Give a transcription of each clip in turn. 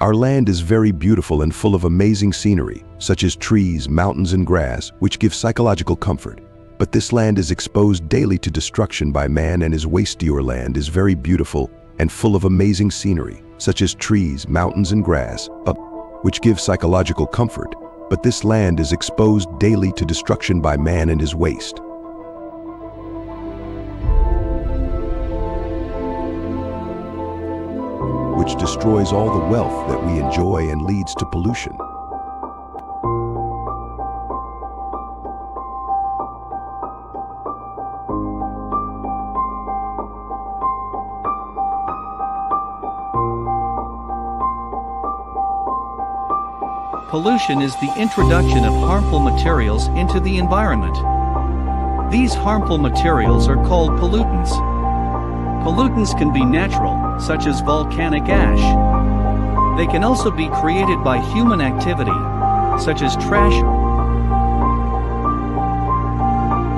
Our land is very beautiful and full of amazing scenery, such as trees, mountains, and grass, which give psychological comfort. But this land is exposed daily to destruction by man, and his waste. Your land is very beautiful and full of amazing scenery, such as trees, mountains, and grass, which give psychological comfort. But this land is exposed daily to destruction by man and his waste. Which destroys all the wealth that we enjoy and leads to pollution. Pollution is the introduction of harmful materials into the environment. These harmful materials are called pollutants. Pollutants can be natural, such as volcanic ash. They can also be created by human activity, such as trash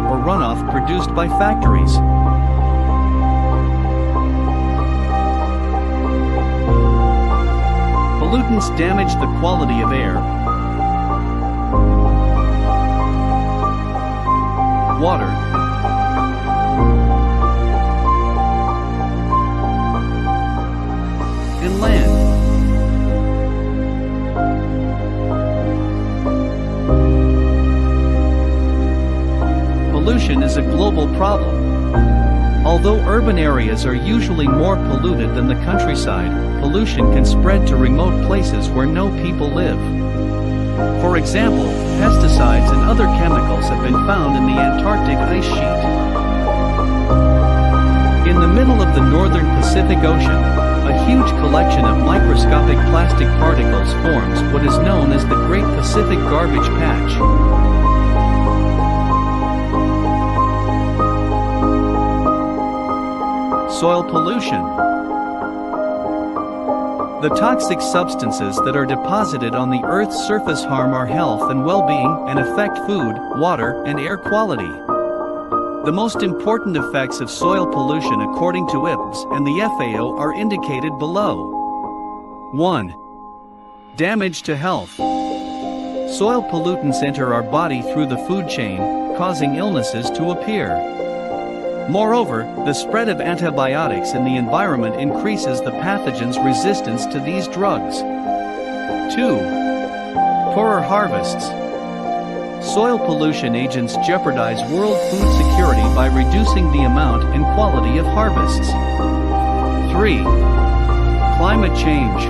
or runoff produced by factories. Pollutants damage the quality of air, water, and land. Pollution is a global problem. Although urban areas are usually more polluted than the countryside, pollution can spread to remote places where no people live. For example, pesticides and other chemicals have been found in the Antarctic ice sheet. In the middle of the northern Pacific Ocean, a huge collection of microscopic plastic particles forms what is known as the Great Pacific Garbage Patch. Soil pollution. The toxic substances that are deposited on the Earth's surface harm our health and well-being and affect food, water, and air quality. The most important effects of soil pollution according to IPBES and the FAO are indicated below. 1. Damage to health. Soil pollutants enter our body through the food chain, causing illnesses to appear. Moreover, the spread of antibiotics in the environment increases the pathogen's resistance to these drugs. 2. Poorer harvests. Soil pollution agents jeopardize world food security by reducing the amount and quality of harvests. 3. Climate change.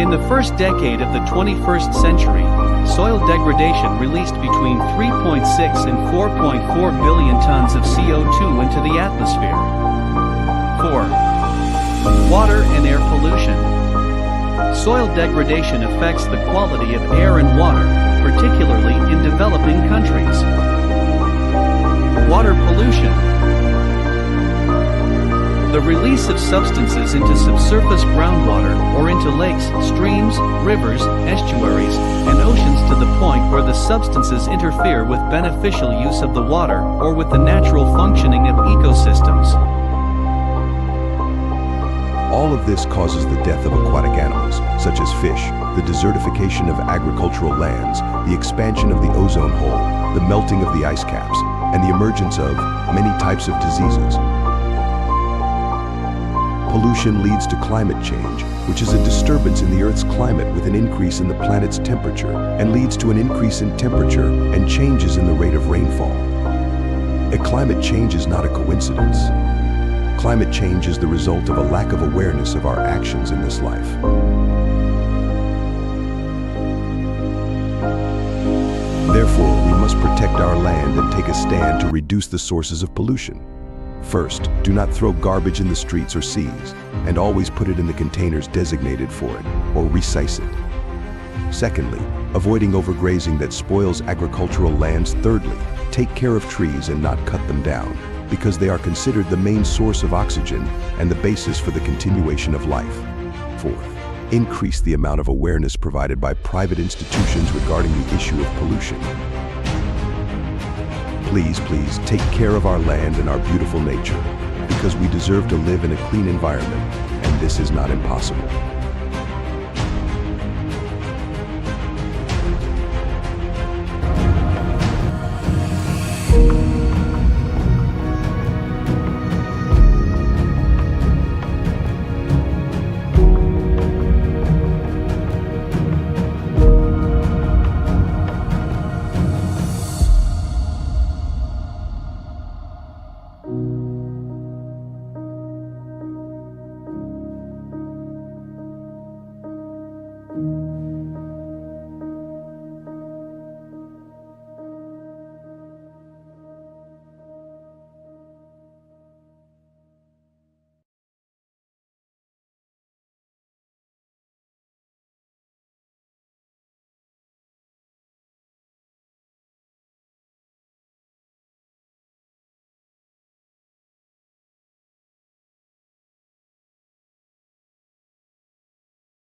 In the first decade of the 21st century, soil degradation released between 3.6 and 4.4 billion tons of CO2 into the atmosphere. 4. Water and air pollution. Soil degradation affects the quality of air and water, particularly in developing countries. Water pollution. The release of substances into subsurface groundwater or into lakes, streams, rivers, estuaries, and oceans to the point where the substances interfere with beneficial use of the water or with the natural functioning of ecosystems. All of this causes the death of aquatic animals, such as fish, the desertification of agricultural lands, the expansion of the ozone hole, the melting of the ice caps, and the emergence of many types of diseases. Pollution leads to climate change, which is a disturbance in the Earth's climate with an increase in the planet's temperature, and leads to an increase in temperature and changes in the rate of rainfall. A climate change is not a coincidence. Climate change is the result of a lack of awareness of our actions in this life. Therefore, we must protect our land and take a stand to reduce the sources of pollution. First, do not throw garbage in the streets or seas, and always put it in the containers designated for it, or resize it. Secondly, avoiding overgrazing that spoils agricultural lands. Thirdly, take care of trees and not cut them down, because they are considered the main source of oxygen and the basis for the continuation of life. Fourth, increase the amount of awareness provided by private institutions regarding the issue of pollution. Please take care of our land and our beautiful nature, because we deserve to live in a clean environment, and this is not impossible.